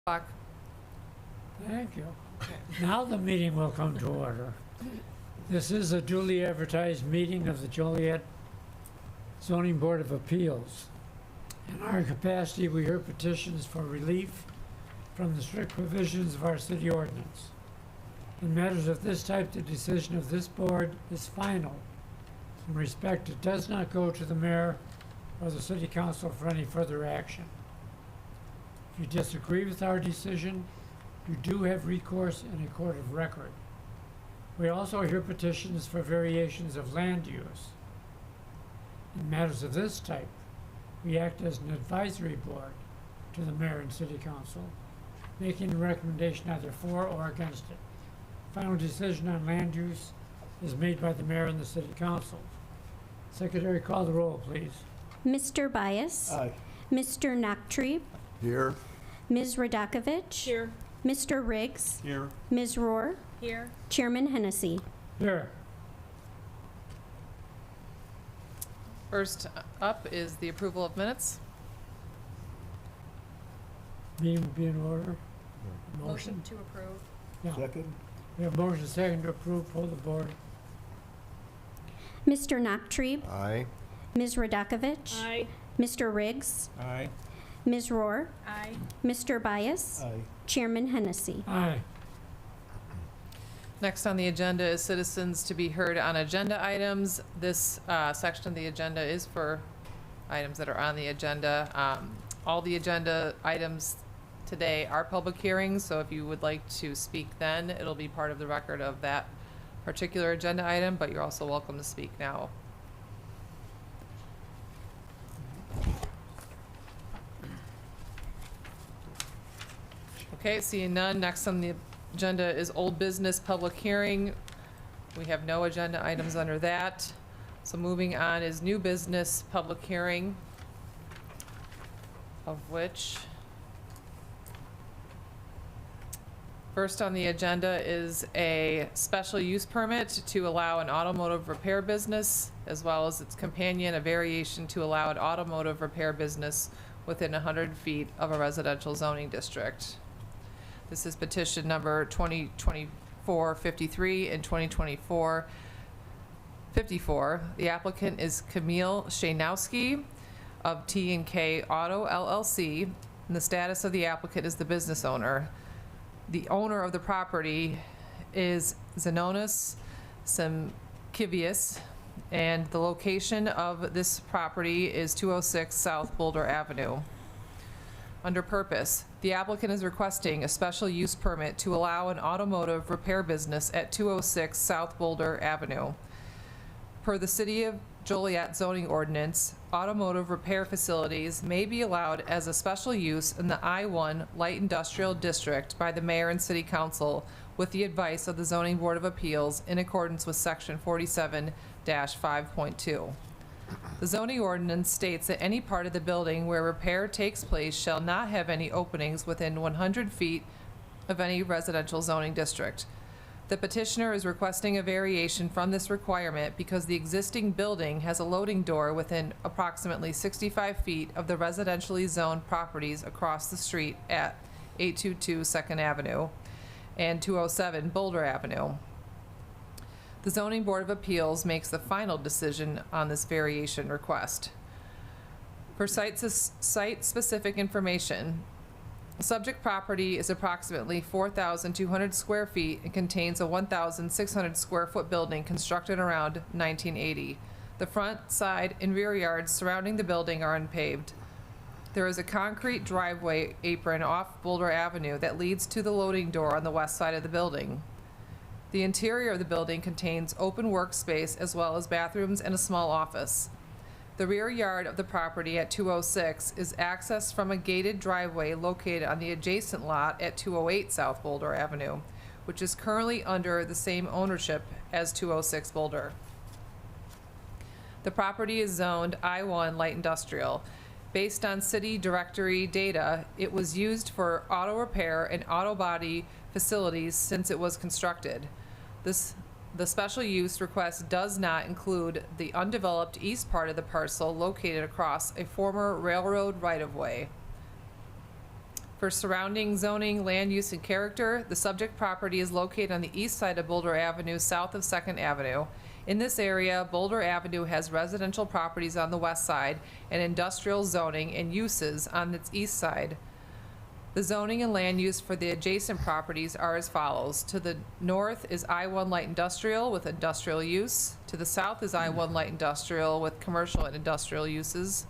Clock. Thank you. Now the meeting will come to order. This is a duly advertised meeting of the Joliet Zoning Board of Appeals. In our capacity, we hear petitions for relief from the strict provisions of our city ordinance. In matters of this type, the decision of this board is final. In respect, it does not go to the mayor or the city council for any further action. If you disagree with our decision, you do have recourse in a court of record. We also hear petitions for variations of land use. In matters of this type, we act as an advisory board to the mayor and city council, making a recommendation either for or against it. Final decision on land use is made by the mayor and the city council. Secretary, call the roll, please. Mr. Bias. Aye. Mr. Nachtrieb. Here. Ms. Radakovich. Here. Mr. Riggs. Here. Ms. Rohr. Here. Chairman Hennessy. Here. First up is the approval of minutes. Meeting will be in order. Motion. to approve. Yeah. Second. We have motion second to approve. Pull the board. Mr. Nachtrieb. Aye. Ms. Radakovich. Aye. Mr. Riggs. Aye. Ms. Rohr. Aye. Mr. Bias. Aye. Chairman Hennessy. Aye. Next on the agenda is citizens to be heard on agenda items. This section of the agenda is for items that are on the agenda. All the agenda items today are public hearings, so if you would like to speak then, it'll be part of the record of that particular agenda item, but you're also welcome to speak now. Okay, seeing none, next on the agenda is old business public hearing. We have no agenda items under that. So moving on is new business public hearing, of which first on the agenda is a special use permit to allow an automotive repair business, as well as its companion, a variation to allow an automotive repair business within 100 feet of a residential zoning district. This is petition number 2024-53 and 2024-54. The applicant is Camille Shaynowski of T&K Auto LLC, and the status of the applicant is the business owner. The owner of the property is Zenonis Semkivius, and the location of this property is 206 South Boulder Avenue. Under purpose, the applicant is requesting a special use permit to allow an automotive repair business at 206 South Boulder Avenue. Per the City of Joliet zoning ordinance, automotive repair facilities may be allowed as a special use in the I-1 Light Industrial District by the mayor and city council with the advice of the Zoning Board of Appeals in accordance with section 47-5.2. The zoning ordinance states that any part of the building where repair takes place shall not have any openings within 100 feet of any residential zoning district. The petitioner is requesting a variation from this requirement because the existing building has a loading door within approximately 65 feet of the residentially zoned properties across the street at 822 2nd Avenue and 207 Boulder Avenue. The Zoning Board of Appeals makes the final decision on this variation request. For site-specific information, the subject property is approximately 4,200 square feet and contains a 1,600 square foot building constructed around 1980. The front, side, and rear yards surrounding the building are unpaved. There is a concrete driveway apron off Boulder Avenue that leads to the loading door on the west side of the building. The interior of the building contains open workspace as well as bathrooms and a small office. The rear yard of the property at 206 is accessed from a gated driveway located on the adjacent lot at 208 South Boulder Avenue, which is currently under the same ownership as 206 Boulder. The property is zoned I-1 Light Industrial. Based on city directory data, it was used for auto repair and auto body facilities since it was constructed. The special use request does not include the undeveloped east part of the parcel located across a former railroad right-of-way. For surrounding zoning, land use, and character, the subject property is located on the east side of Boulder Avenue, south of 2nd Avenue. In this area, Boulder Avenue has residential properties on the west side and industrial zoning and uses on its east side. The zoning and land use for the adjacent properties are as follows. To the north is I-1 light industrial with industrial use. To the south is I-1 light industrial with commercial and industrial uses.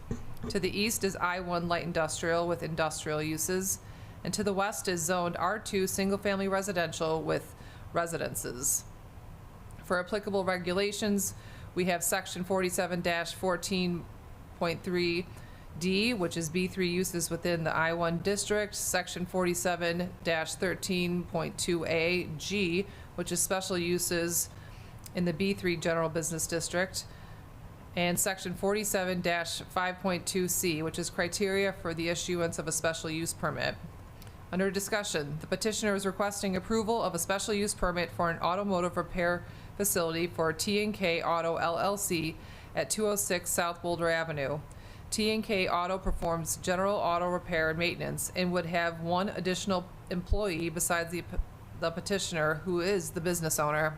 To the east is I-1 light industrial with industrial uses. And to the west is zoned R2 single-family residential with residences. For applicable regulations, we have section 47-14.3D, which is B3 uses within the I-1 district, section 47-13.2A G, which is special uses in the B3 general business district, and section 47-5.2C, which is criteria for the issuance of a special use permit. Under discussion, the petitioner is requesting approval of a special use permit for an automotive repair facility for T&K Auto LLC at 206 South Boulder Avenue. T&K Auto performs general auto repair and maintenance and would have one additional employee besides the petitioner, who is the business owner.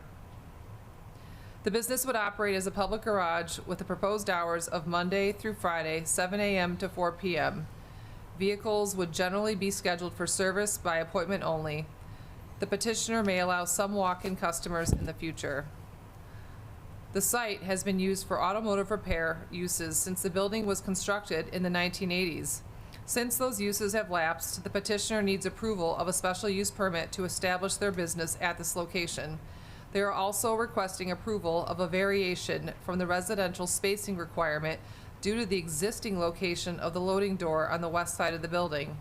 The business would operate as a public garage with the proposed hours of Monday through Friday, 7 a.m. to 4 p.m. Vehicles would generally be scheduled for service by appointment only. The petitioner may allow some walk-in customers in the future. The site has been used for automotive repair uses since the building was constructed in the 1980s. Since those uses have lapsed, the petitioner needs approval of a special use permit to establish their business at this location. They are also requesting approval of a variation from the residential spacing requirement due to the existing location of the loading door on the west side of the building.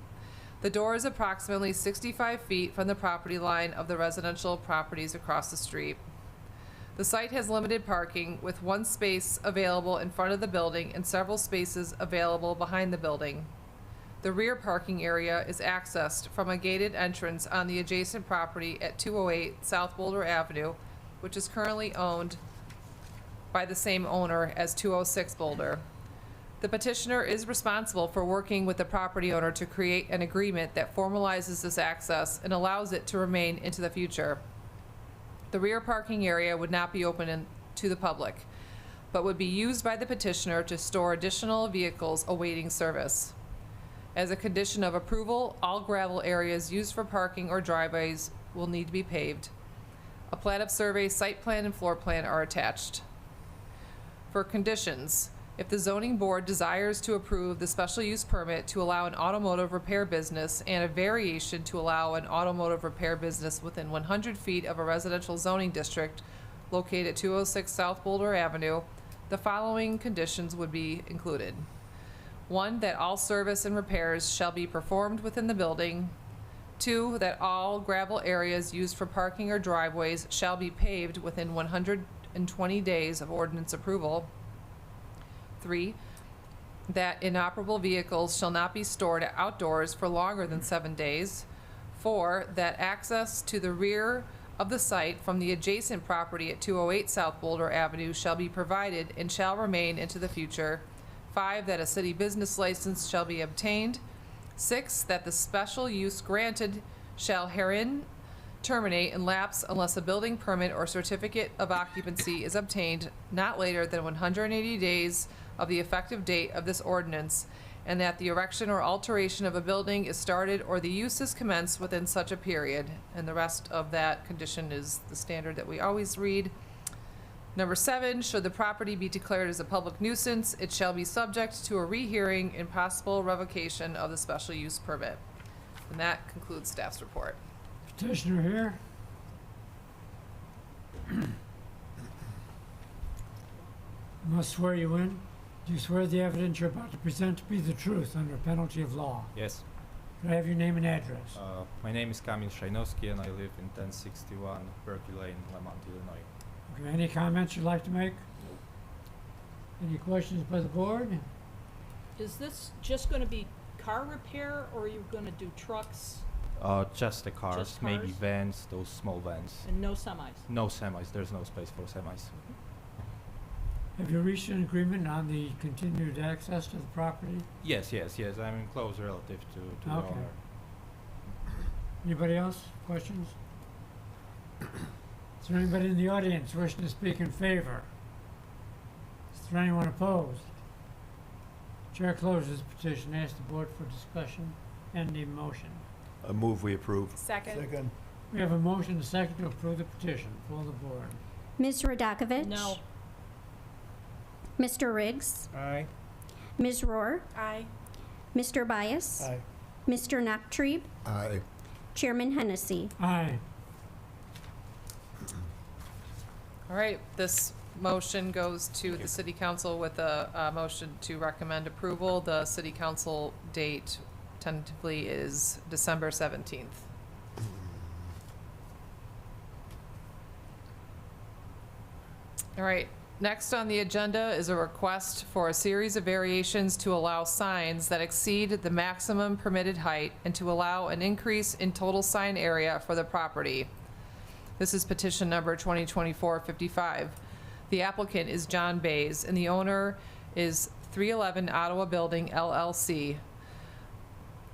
The door is approximately 65 feet from the property line of the residential properties across the street. The site has limited parking, with one space available in front of the building and several spaces available behind the building. The rear parking area is accessed from a gated entrance on the adjacent property at 208 South Boulder Avenue, which is currently owned by the same owner as 206 Boulder. The petitioner is responsible for working with the property owner to create an agreement that formalizes this access and allows it to remain into the future. The rear parking area would not be open to the public, but would be used by the petitioner to store additional vehicles awaiting service. As a condition of approval, all gravel areas used for parking or driveways will need to be paved. A plat of survey, site plan, and floor plan are attached. For conditions, if the zoning board desires to approve the special use permit to allow an automotive repair business and a variation to allow an automotive repair business within 100 feet of a residential zoning district located at 206 South Boulder Avenue, the following conditions would be included. 1, that all service and repairs shall be performed within the building. 2, that all gravel areas used for parking or driveways shall be paved within 120 days of ordinance approval. 3, that inoperable vehicles shall not be stored outdoors for longer than 7 days. 4, that access to the rear of the site from the adjacent property at 208 South Boulder Avenue shall be provided and shall remain into the future. 5, that a city business license shall be obtained. 6, that the special use granted shall herein terminate and lapse unless a building permit or certificate of occupancy is obtained not later than 180 days of the effective date of this ordinance, and that the erection or alteration of a building is started or the use is commenced within such a period. And the rest of that condition is the standard that we always read. Number 7, should the property be declared as a public nuisance, it shall be subject to a rehearing and possible revocation of the special use permit. And that concludes staff's report. Petitioner here. Must swear you in. Do you swear the evidence you're about to present to be the truth under penalty of law? Yes. Could I have your name and address? My name is Kamil Szajnowski and I live in 1061 Berkeley Lane, Lemont, Illinois. Okay, any comments you'd like to make? Any questions by the board? Is this just going to be car repair, or are you going to do trucks Just the cars, Just maybe cars? vans, those small vans. and no semis? No semis, there's no space for semis. Have you reached an agreement on the continued access to the property? Yes, I'm in close relative to the Okay. owner. Anybody else? Questions? Is there anybody in the audience wishing to speak in favor? Is there anyone opposed? Chair closes petition. Ask the board for discussion and a motion. A move we approve. Second. We have a motion and a second to approve the petition. Pull the board. Ms. Radakovich? No. Mr. Riggs? Aye. Ms. Rohr? Aye. Mr. Bias? Aye. Mr. Nachtrieb? Aye. Chairman Hennessy. Aye. All right, this motion goes to the city council with a motion to recommend approval. The city council date tentatively is December 17th. All right, next on the agenda is a request for a series of variations to allow signs that exceed the maximum permitted height and to allow an increase in total sign area for the property. This is petition number 2024-55. The applicant is John Bays, and the owner is 311 Ottawa Building LLC.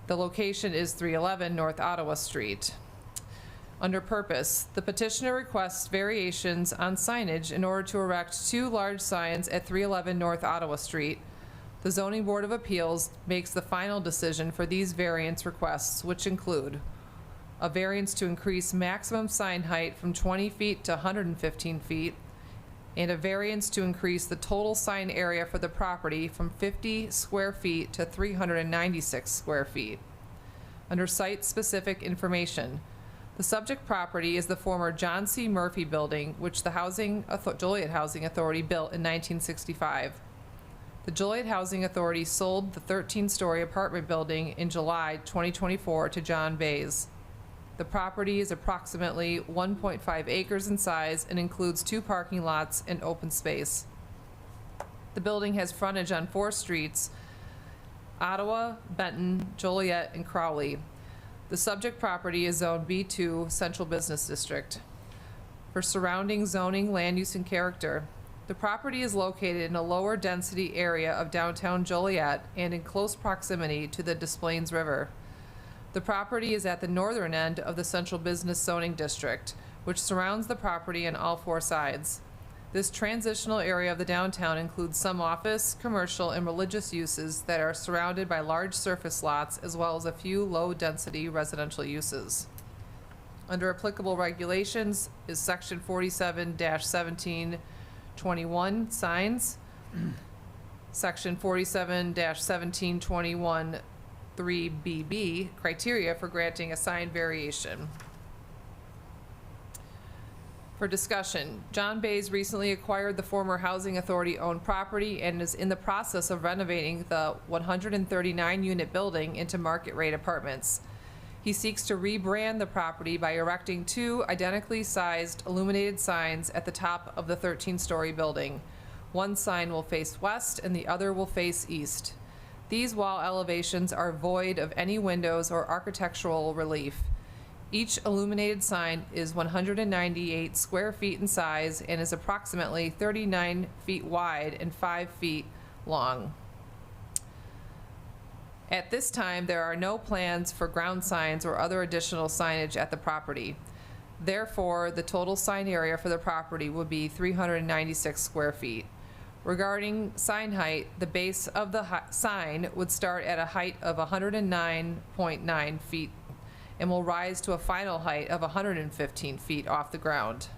The location is 311 North Ottawa Street. Under purpose, the petitioner requests variations on signage in order to erect 2 large signs at 311 North Ottawa Street. The Zoning Board of Appeals makes the final decision for these variance requests, which include a variance to increase maximum sign height from 20 feet to 115 feet, and a variance to increase the total sign area for the property from 50 square feet to 396 square feet. Under site-specific information, the subject property is the former John C. Murphy Building, which the Joliet Housing Authority built in 1965. The Joliet Housing Authority sold the 13-story apartment building in July 2024 to John Bays. The property is approximately 1.5 acres in size and includes 2 parking lots and open space. The building has frontage on 4 streets: Ottawa, Benton, Joliet, and Crowley. The subject property is zoned B2 Central Business District. For surrounding zoning, land use, and character, the property is located in a lower density area of downtown Joliet and in close proximity to the Des Plaines River. The property is at the northern end of the Central Business Zoning District, which surrounds the property on all 4 sides. This transitional area of the downtown includes some office, commercial, and religious uses that are surrounded by large surface lots, as well as a few low-density residential uses. Under applicable regulations is Section 47-1721 signs, Section 47-1721 3BB criteria for granting a sign variation. For discussion, John Bays recently acquired the former Housing Authority-owned property and is in the process of renovating the 139-unit building into market-rate apartments. He seeks to rebrand the property by erecting 2 identically sized illuminated signs at the top of the 13-story building. One sign will face west and the other will face east. These wall elevations are void of any windows or architectural relief. Each illuminated sign is 198 square feet in size and is approximately 39 feet wide and 5 feet long. At this time, there are no plans for ground signs or other additional signage at the property. Therefore, the total sign area for the property would be 396 square feet. Regarding sign height, the base of the sign would start at a height of 109.9 feet and will rise to a final height of 115 feet off the ground.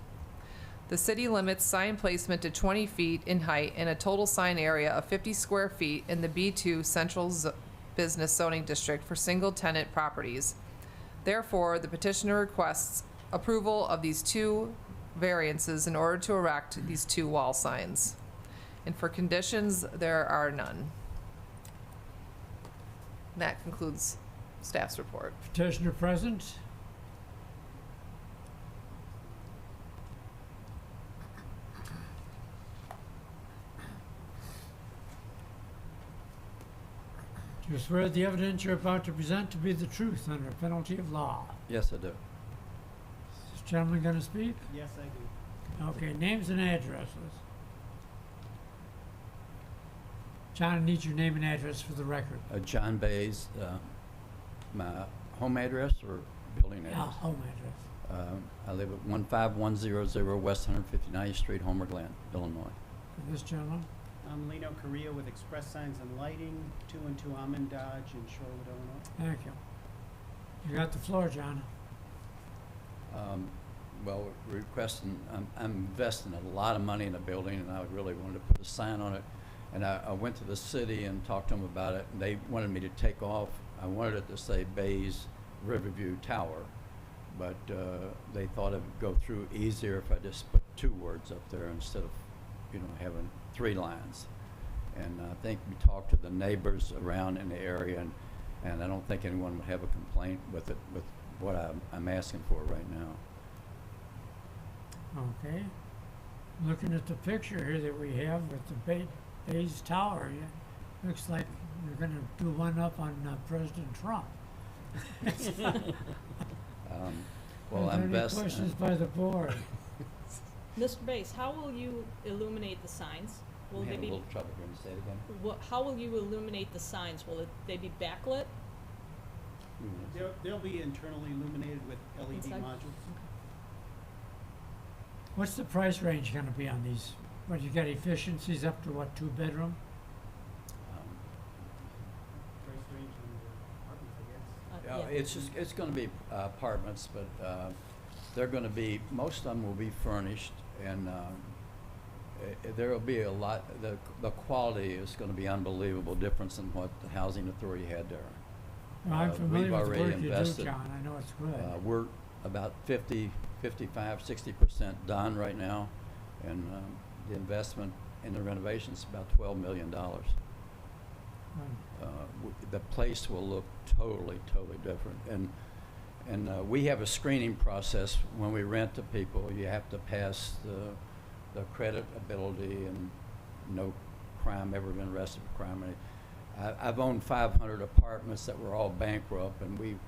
The city limits sign placement to 20 feet in height and a total sign area of 50 square feet in the B2 Central Business Zoning District for single-tenant properties. Therefore, the petitioner requests approval of these 2 variances in order to erect these 2 wall signs. And for conditions, there are none. That concludes staff's report. Petitioner present. Do you swear the evidence you're about to present to be the truth under penalty of law? Yes, I do. Is this gentleman going to speak? Yes, I do. Okay, names and addresses. John, I need your name and address for the record. John Bays, my home address or building Yeah, address. home address. I live at 15100 West 159th Street, Homer Glen, Illinois. And this gentleman? I'm Lino Correa with Express Signs and Lighting, 212 Almond Dodge in Shorewood, Illinois. Thank you. You got the floor, John. Well, we're requesting, I'm investing a lot of money in a building, and I really wanted to put a sign on it. And I went to the city and talked to them about it, and they wanted me to take off. I wanted it to say Bays Riverview Tower, but they thought it would go through easier if I just put 2 words up there instead of, having 3 lines. And I think we talked to the neighbors around in the area, and I don't think anyone would have a complaint with it, with what I'm asking for right now. Okay. Looking at the picture here that we have with the Bays Tower, looks like you're gonna do one up on President Trump. Well, Are I'm there any best. questions by the board? Mr. Bass, how will you illuminate the signs? Will I'm they having a be, little trouble here. Say it again. how will you illuminate the signs? Will they be backlit? They'll be internally illuminated with LED Inside? modules. What's the price range gonna be on these? What, you got efficiencies up to what, 2-bedroom? Price range on the apartments, I guess. It's going to be apartments, but they're going to be, most of them will be furnished, and there will be a lot, the quality is going to be unbelievable difference in what the Housing Authority had there. Well, I'm we've familiar with the already work you do, invested. John, I know it's good. We're about 50, 55, 60% done right now, and the investment in the renovation is about $12 million. The place will look totally different. And we have a screening process when we rent to people. You have to pass the credit ability and no crime, ever been arrested for crime. I've owned 500 apartments that were all bankrupt, and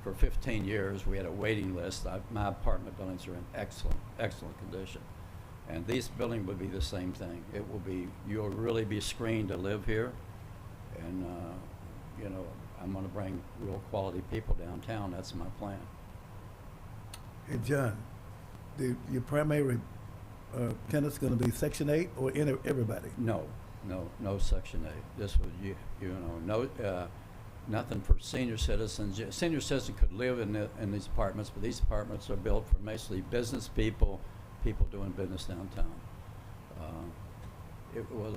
for 15 years, we had a waiting list. My apartment buildings are in excellent condition. And this building would be the same thing. It will be, you'll really be screened to live here. And, I'm gonna bring real quality people downtown. That's my plan. Hey, John, your primary tenant's gonna be Section 8 or everybody? No Section 8. This would, nothing for senior citizens. Senior citizens could live in these apartments, but these apartments are built for mostly business people doing business downtown. It was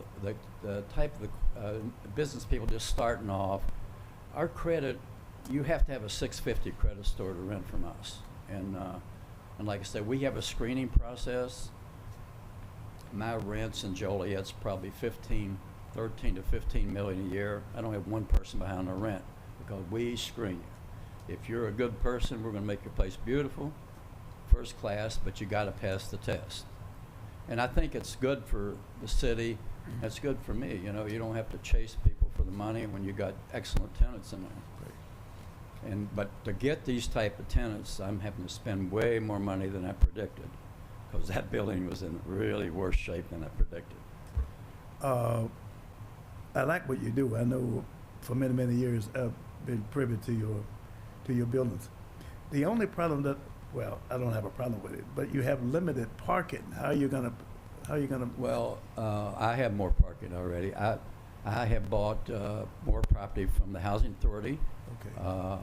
the type of business people just starting off. Our credit, you have to have a 650 credit score to rent from us. And like I said, we have a screening process. My rents in Joliet's probably 13 to 15 million a year. I don't have one person behind the rent because we screen you. If you're a good person, we're going to make your place beautiful, first class, but you got to pass the test. And I think it's good for the city. It's good for me. You don't have to chase people for the money when you got excellent tenants in there. But to get these type of tenants, I'm having to spend way more money than I predicted, because that building was in really worse shape than I predicted. I like what you do. I know for many years I've been privy to your buildings. The only problem well, I don't have a problem with it, but you have limited parking. How are you gonna? Well, I have more parking already. I have bought more property from the Housing Authority. Okay.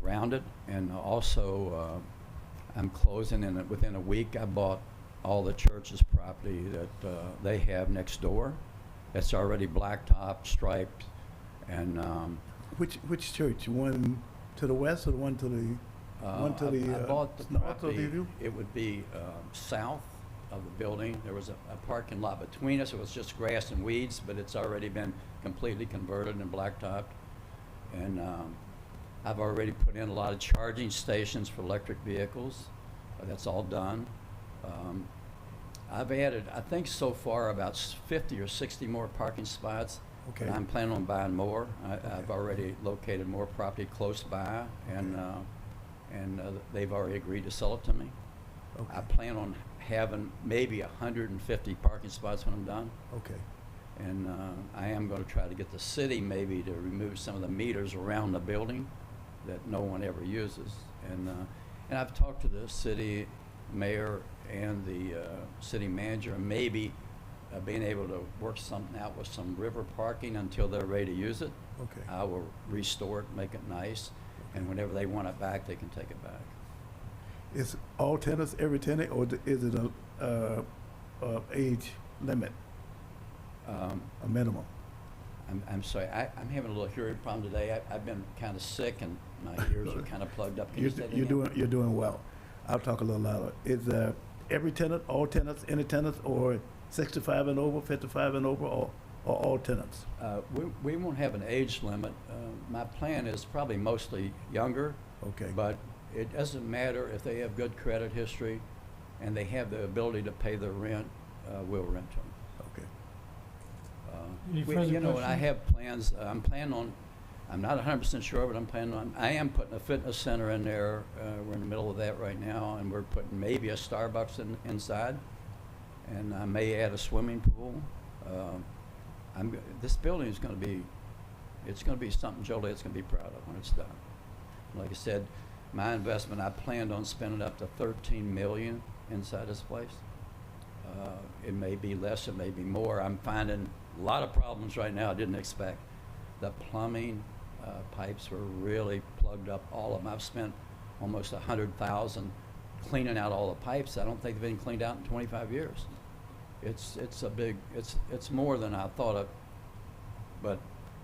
Around it, and also I'm closing within a week. I bought all the church's property that they have next door. It's already blacktop, striped, and Which church? One to the west or the one to the one to the I bought the north of property. you? It would be south of the building. There was a parking lot between us. It was just grass and weeds, but it's already been completely converted and blacktopped. And I've already put in a lot of charging stations for electric vehicles. That's all done. I've added, I think so far, about 50 or 60 more parking spots. Okay. And I'm planning on buying more. I've already located more property close by, and they've already agreed to sell it to me. Okay. I plan on having maybe 150 parking spots when I'm done. Okay. And I am going to try to get the city maybe to remove some of the meters around the building that no one ever uses. And I've talked to the city mayor and the city manager, and maybe being able to work something out with some river parking until they're ready to use it. Okay. I will restore it, make it nice, and whenever they want it back, they can take it back. Is all tenants, every tenant, or is it a age limit, a minimum? I'm sorry, I'm having a little hearing problem today. I've been kind of sick and my ears are kind of plugged up. Can you say that again? You're doing well. I'll talk a little louder. Is every tenant, all tenants, any tenants, or 65 and over, 55 and over, or all tenants? We won't have an age limit. My plan is probably mostly younger, Okay. but it doesn't matter if they have good credit history and they have the ability to pay their rent, we'll rent them. Okay. Any We- further You know, and I questions? have plans, I'm planning on, I'm not 100% sure, but I am putting a fitness center in there. We're in the middle of that right now, and we're putting maybe a Starbucks inside, and I may add a swimming pool. This building is going to be, it's going to be something Joliet's going to be proud of when it's done. Like I said, my investment, I planned on spending up to $13 million inside this place. It may be less, it may be more. I'm finding a lot of problems right now I didn't expect. The plumbing pipes were really plugged up, all of them. I've spent almost $100,000 cleaning out all the pipes. I don't think they've been cleaned out in 25 years. It's a big, it's more than I thought of, but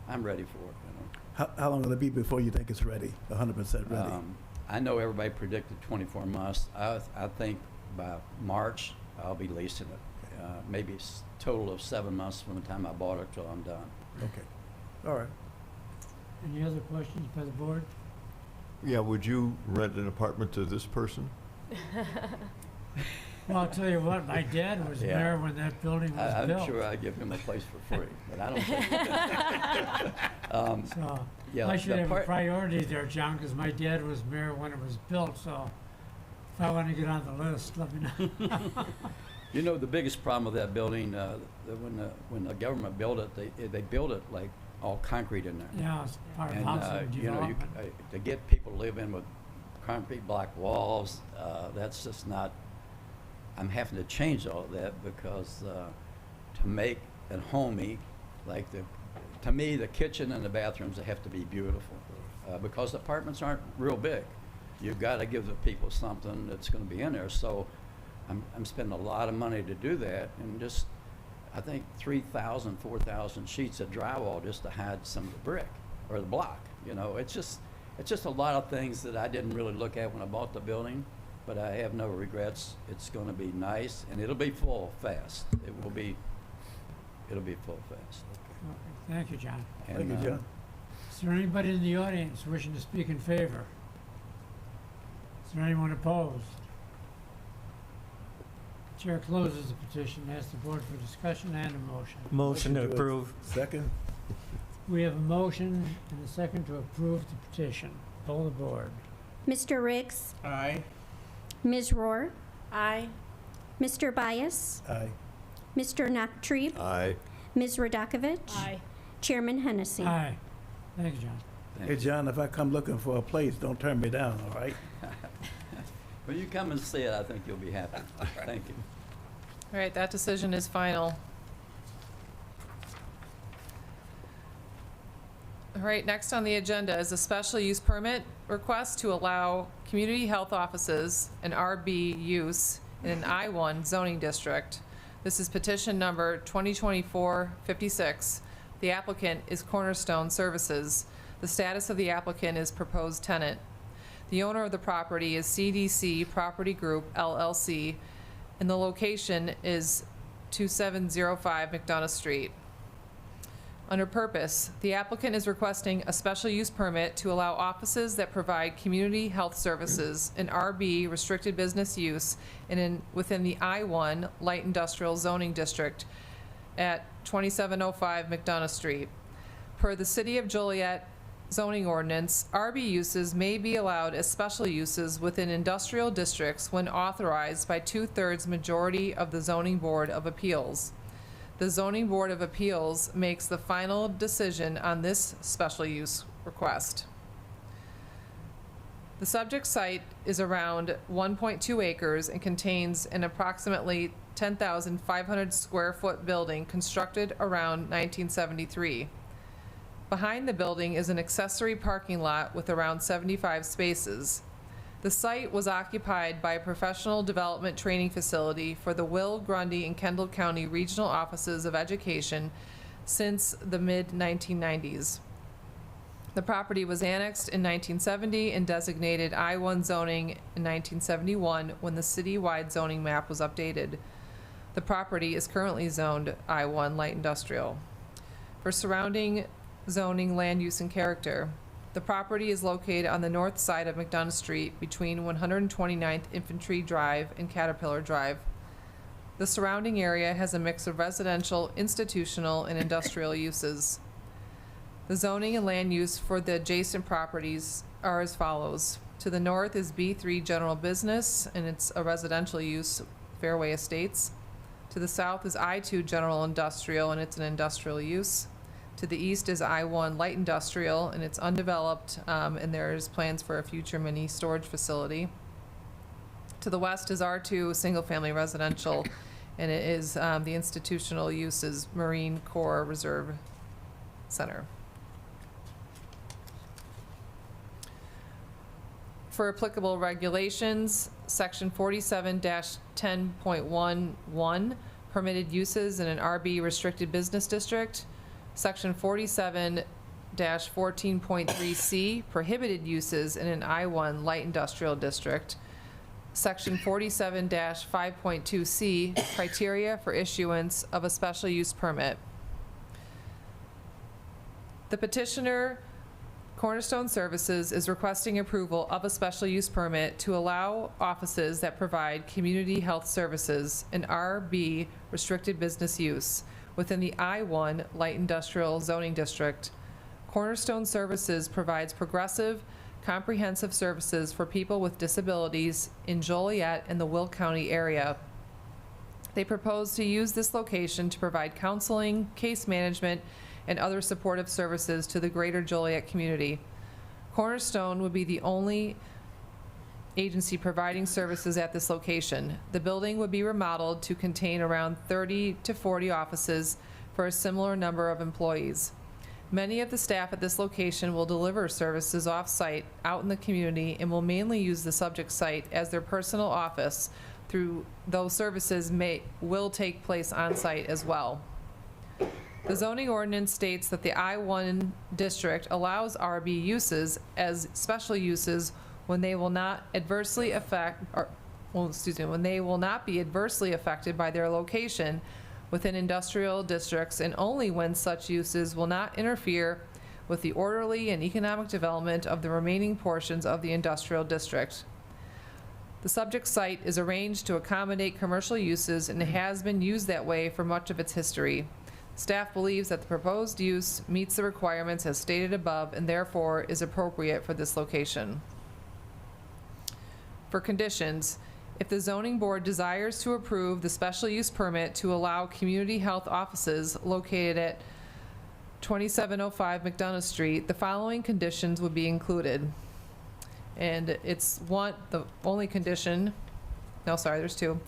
I'm ready for it, you know. How long will it be before you think it's ready, 100% ready? I know everybody predicted 24 months. I think by March, I'll be leasing it. Maybe it's a total of 7 months from the time I bought it till I'm done. Okay. All right. Any other questions by the board? Yeah, would you rent an apartment to this person? Well, I'll tell you what, my dad was Yeah. there when that building was I'm built. sure I'd give him a place for free, but I don't think. So, Yeah, I should the have a part- priority there, John, because my dad was mayor when it was built, so if I want to get on the list, let me know. You know, the biggest problem with that building, when the government built it, they built it like all concrete in there. Yeah, it's part of And, housing you know, development. to get people to live in with concrete block walls, that's just not, I'm having to change all of that because to make it homey, like to me, the kitchen and the bathrooms, they have to be beautiful. Because apartments aren't real big. You've got to give the people something that's going to be in there. So I'm spending a lot of money to do that, and just, I think 3,000, 4,000 sheets of drywall just to hide some of the brick or the block. You know, it's just a lot of things that I didn't really look at when I bought the building, but I have no regrets. It's going to be nice, and it'll be full fast. It'll be full fast. Okay, thank you, John. Thank you, And, John. Is there anybody in the audience wishing to speak in favor? Is there anyone opposed? Chair closes the petition, asks the board for discussion and a motion. Motion to approve. Second? We have a motion and a second to approve the petition. Poll the board. Mr. Riggs? Aye. Ms. Rohr? Aye. Mr. Bias? Aye. Mr. Nachtrieb? Aye. Ms. Radakovich? Aye. Chairman Hennessy. Aye. Thank you, John. thank Hey, you. John, if I come looking for a place, don't turn me down, all right? When you come and see it, I think you'll be happy. Thank you. All right, that decision is final. All right, next on the agenda is a special use permit request to allow community health offices and RB use in an I-1 zoning district. This is petition number 2024-56. The applicant is Cornerstone Services. The status of the applicant is proposed tenant. The owner of the property is CDC Property Group LLC, and the location is 2705 McDonough Street. Under purpose, the applicant is requesting a special use permit to allow offices that provide community health services in RB restricted business use and within the I-1 light industrial zoning district at 2705 McDonough Street. Per the City of Joliet zoning ordinance, RB uses may be allowed as special uses within industrial districts when authorized by 2/3 majority of the Zoning Board of Appeals. The Zoning Board of Appeals makes the final decision on this special use request. The subject site is around 1.2 acres and contains an approximately 10,500 square foot building constructed around 1973. Behind the building is an accessory parking lot with around 75 spaces. The site was occupied by a professional development training facility for the Will, Grundy, and Kendall County Regional Offices of Education since the mid-1990s. The property was annexed in 1970 and designated I-1 zoning in 1971 when the city-wide zoning map was updated. The property is currently zoned I-1 light industrial. For surrounding zoning, land use, and character, the property is located on the north side of McDonough Street between 129th Infantry Drive and Caterpillar Drive. The surrounding area has a mix of residential, institutional, and industrial uses. The zoning and land use for the adjacent properties are as follows. To the north is B3 General Business, and it's a residential use, Fairway Estates. To the south is I2 General Industrial, and it's an industrial use. To the east is I1 Light Industrial, and it's undeveloped, and there's plans for a future mini storage facility. To the west is R2 Single Family Residential, and it is the institutional use is Marine Corps Reserve Center. For applicable regulations, Section 47-10.11, permitted uses in an RB restricted business district. Section 47-14.3C, prohibited uses in an I-1 light industrial district. Section 47-5.2C, criteria for issuance of a special use permit. The petitioner, Cornerstone Services, is requesting approval of a special use permit to allow offices that provide community health services, an RB restricted business use, within the I-1 light industrial zoning district. Cornerstone Services provides progressive, comprehensive services for people with disabilities in Joliet and the Will County area. They propose to use this location to provide counseling, case management, and other supportive services to the greater Joliet community. Cornerstone would be the only agency providing services at this location. The building would be remodeled to contain around 30 to 40 offices for a similar number of employees. Many of the staff at this location will deliver services off-site out in the community and will mainly use the subject site as their personal office, through those services will take place on-site as well. The zoning ordinance states that the I-1 district allows RB uses as special uses when they will not adversely affect, when they will not be adversely affected by their location within industrial districts, and only when such uses will not interfere with the orderly and economic development of the remaining portions of the industrial district. The subject site is arranged to accommodate commercial uses and has been used that way for much of its history. Staff believes that the proposed use meets the requirements as stated above and therefore is appropriate for this location. For conditions, if the zoning board desires to approve the special use permit to allow community health offices located at 2705 McDonough Street, the following conditions would be included. And it's the only condition, no, sorry, there's two.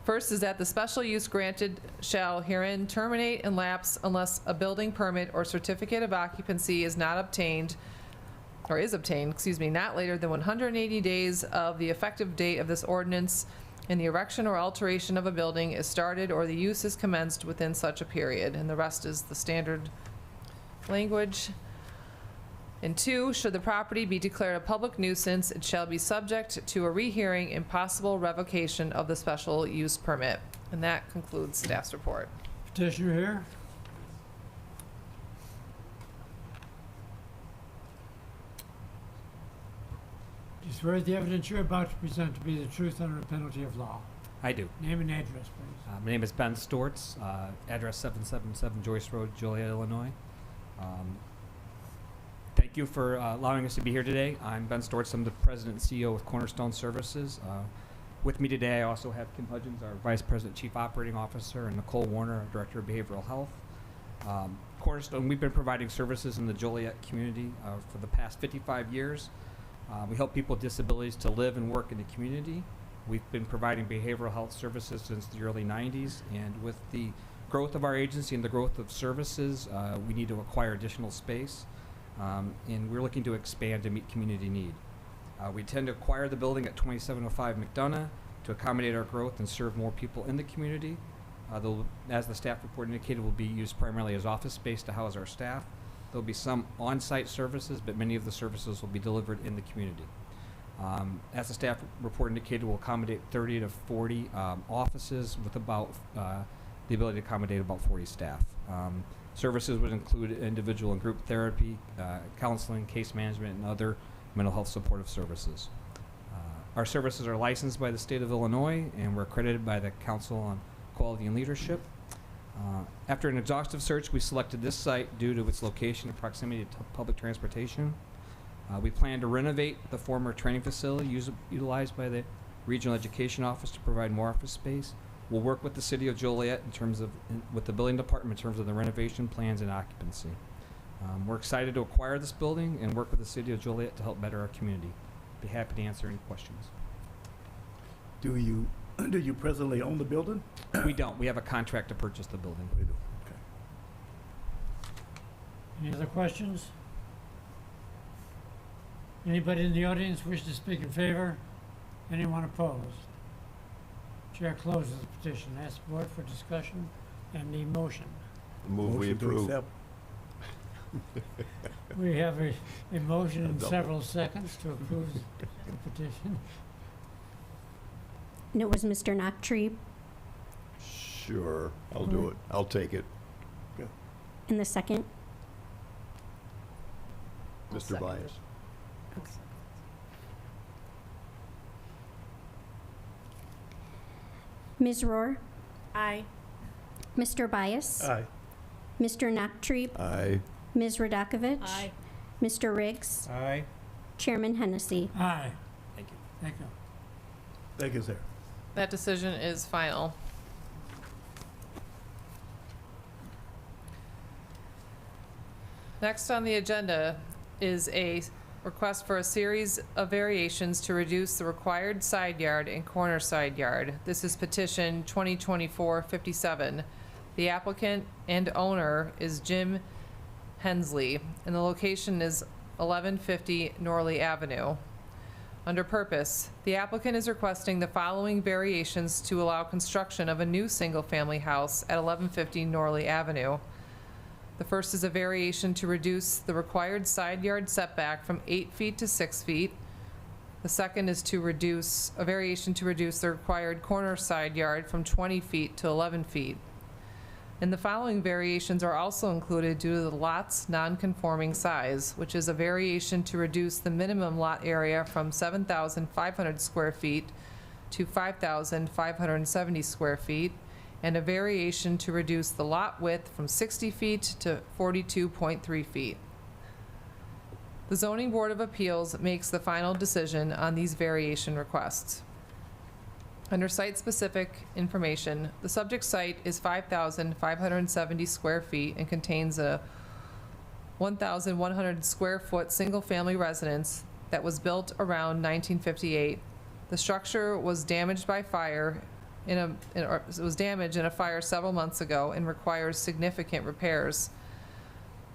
First is that the special use granted shall herein terminate and lapse unless a building permit or certificate of occupancy is obtained, not later than 180 days of the effective date of this ordinance, and the erection or alteration of a building is started or the use is commenced within such a period. And the rest is the standard language. And two, should the property be declared a public nuisance, it shall be subject to a rehearing and possible revocation of the special use permit. And that concludes staff's report. Petitioner here. Do you swear the evidence you're about to present to be the truth under the penalty of law? I do. Name and address, please. My name is Ben Stortz, address 777 Joyce Road, Joliet, Illinois. Thank you for allowing us to be here today. I'm Ben Stortz. I'm the president and CEO of Cornerstone Services. With me today, I also have Kim Hudgens, our vice president, chief operating officer, and Nicole Warner, our director of behavioral health. Cornerstone, we've been providing services in the Joliet community for the past 55 years. We help people with disabilities to live and work in the community. We've been providing behavioral health services since the early 90s, and with the growth of our agency and the growth of services, we need to acquire additional space, and we're looking to expand to meet community need. We intend to acquire the building at 2705 McDonough to accommodate our growth and serve more people in the community. As the staff report indicated, will be used primarily as office space to house our staff. There'll be some on-site services, but many of the services will be delivered in the community. As the staff report indicated, we'll accommodate 30 to 40 offices with about the ability to accommodate about 40 staff. Services would include individual and group therapy, counseling, case management, and other mental health supportive services. Our services are licensed by the state of Illinois, and we're accredited by the Council on Quality and Leadership. After an exhaustive search, we selected this site due to its location and proximity to public transportation. We plan to renovate the former training facility utilized by the Regional Education Office to provide more office space. We'll work with the City of Joliet with the building department in terms of the renovation plans and occupancy. We're excited to acquire this building and work with the City of Joliet to help better our community. Be happy to answer any questions. Do you presently own the building? We don't. We have a contract to purchase the building. We do. Okay. Any other questions? Anybody in the audience wish to speak in favor? Anyone opposed? Chair closes the petition. Ask the board for discussion and the motion. Move we Motion to approve. accept. We have a motion in Double. several seconds to approve the petition. And it was Mr. Nachtrieb Sure, I'll do it. I'll take it. in the second. Mr. Bias. Ms. Rohr, Aye. Mr. Bias, Aye. Mr. Nachtrieb, Aye. Ms. Radakovich, Aye. Mr. Riggs, Aye. Chairman Hennessy. Aye. Thank you. Thank you. Thank you, sir. That decision is final. Next on the agenda is a request for a series of variations to reduce the required side yard and corner side yard. This is petition 2024-57. The applicant and owner is Jim Hensley, and the location is 1150 Norley Avenue. Under purpose, the applicant is requesting the following variations to allow construction of a new single-family house at 1150 Norley Avenue. The first is a variation to reduce the required side yard setback from 8 feet to 6 feet. The second is a variation to reduce the required corner side yard from 20 feet to 11 feet. And the following variations are also included due to the lot's non-conforming size, which is a variation to reduce the minimum lot area from 7,500 square feet to 5,570 square feet, and a variation to reduce the lot width from 60 feet to 42.3 feet. The Zoning Board of Appeals makes the final decision on these variation requests. Under site-specific information, the subject site is 5,570 square feet and contains a 1,100 square foot single-family residence that was built around 1958. The structure was damaged by fire it was damaged in a fire several months ago and requires significant repairs.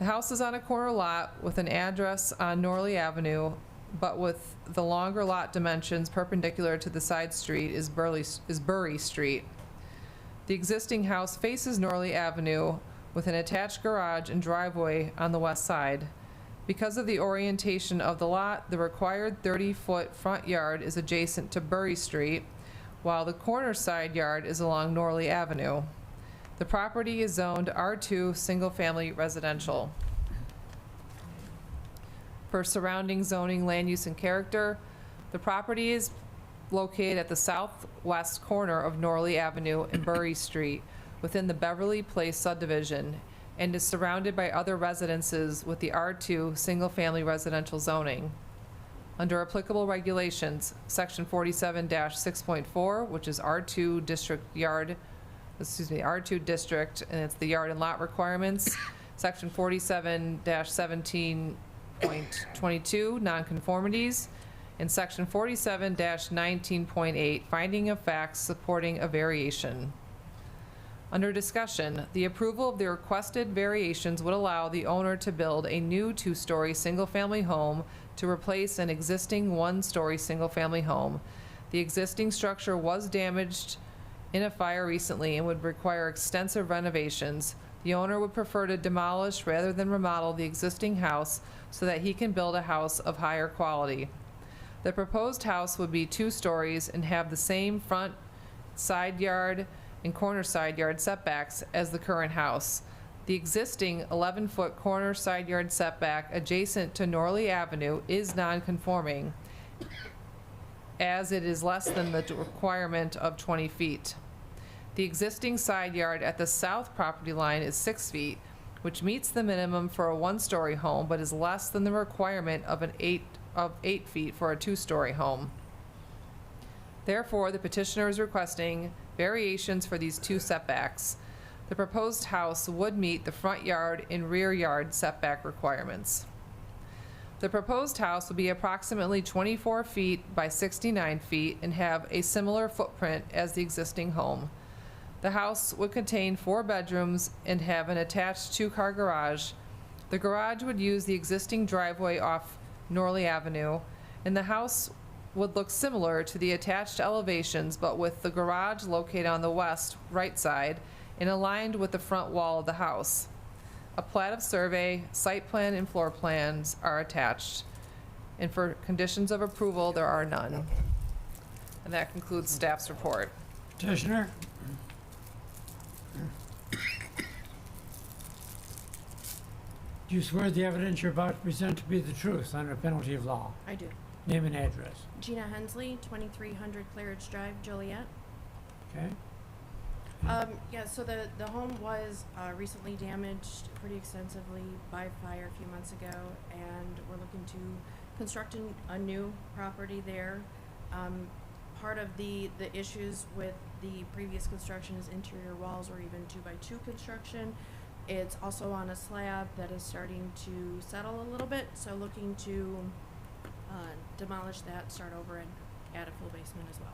The house is on a corner lot with an address on Norley Avenue, but with the longer lot dimensions perpendicular to the side street is Bury Street. The existing house faces Norley Avenue with an attached garage and driveway on the west side. Because of the orientation of the lot, the required 30-foot front yard is adjacent to Bury Street, while the corner side yard is along Norley Avenue. The property is zoned R2 single-family residential. For surrounding zoning, land use, and character, the property is located at the southwest corner of Norley Avenue and Bury Street within the Beverly Place subdivision and is surrounded by other residences with the R2 single-family residential zoning. Under applicable regulations, section 47-6.4, which is R2 district, and it's the yard and lot requirements. Section 47-17.22, nonconformities, and Section 47-19.8, finding of facts supporting a variation. Under discussion, the approval of the requested variations would allow the owner to build a new two-story single-family home to replace an existing one-story single-family home. The existing structure was damaged in a fire recently and would require extensive renovations. The owner would prefer to demolish rather than remodel the existing house so that he can build a house of higher quality. The proposed house would be 2 stories and have the same front side yard and corner side yard setbacks as the current house. The existing 11-foot corner side yard setback adjacent to Norley Avenue is non-conforming, as it is less than the requirement of 20 feet. The existing side yard at the south property line is 6 feet, which meets the minimum for a 1-story home, but is less than the requirement of 8 feet for a 2-story home. Therefore, the petitioner is requesting variations for these 2 setbacks. The proposed house would meet the front yard and rear yard setback requirements. The proposed house will be approximately 24 feet by 69 feet and have a similar footprint as the existing home. The house would contain 4 bedrooms and have an attached 2-car garage. The garage would use the existing driveway off Norley Avenue, and the house would look similar to the attached elevations, but with the garage located on the west right side and aligned with the front wall of the house. A plat of survey, site plan, and floor plans are attached. And for conditions of approval, there are none. And that concludes staff's report. Petitioner? Do you swear the evidence you're about to present to be the truth under penalty of law? I do. Name and address. Gina Hensley, 2300 Claridge Drive, Joliet. Okay? Yeah, so the home was recently damaged pretty extensively by fire a few months ago, and we're looking to construct a new property there. Part of the issues with the previous construction is interior walls or even 2x2 construction. It's also on a slab that is starting to settle a little bit, so looking to demolish that, start over, and add a full basement as well.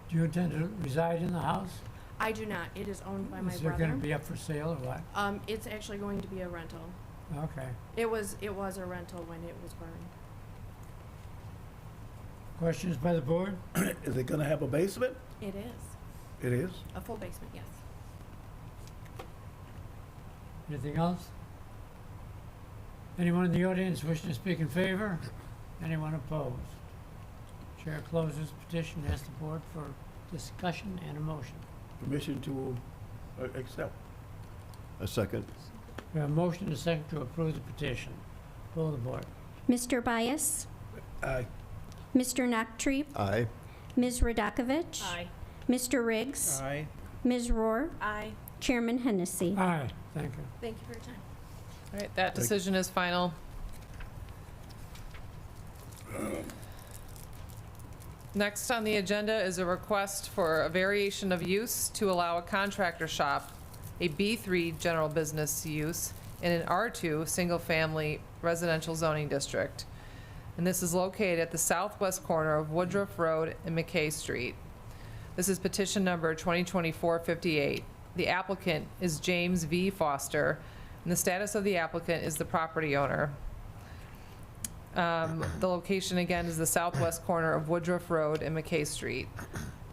Do you intend to reside in the house? I do not. It is owned by my Is it brother. going to be up for sale or what? It's actually going to be a rental. Okay. It was a rental when it was burned. Questions by the board? Is it gonna have a basement? It is. It is? A full basement, yes. Anything else? Anyone in the audience wishing to speak in favor? Anyone opposed? Chair closes petition, asks the board for discussion and a motion. Permission to accept. A second. We have a motion and a second to approve the petition. Pull the board. Mr. Bias, Aye. Mr. Nachtrieb, Aye. Ms. Radakovich, Aye. Mr. Riggs, Aye. Ms. Rohr, Aye. Chairman Hennessy. Aye, thank you. Thank you for your time. All right, that decision is final. Next on the agenda is a request for a variation of use to allow a contractor shop, a B3 general business use, in an R2 single-family residential zoning district. And this is located at the southwest corner of Woodruff Road and McKay Street. This is petition number 2024-58. The applicant is James V. Foster, and the status of the applicant is the property owner. The location, again, is the southwest corner of Woodruff Road and McKay Street.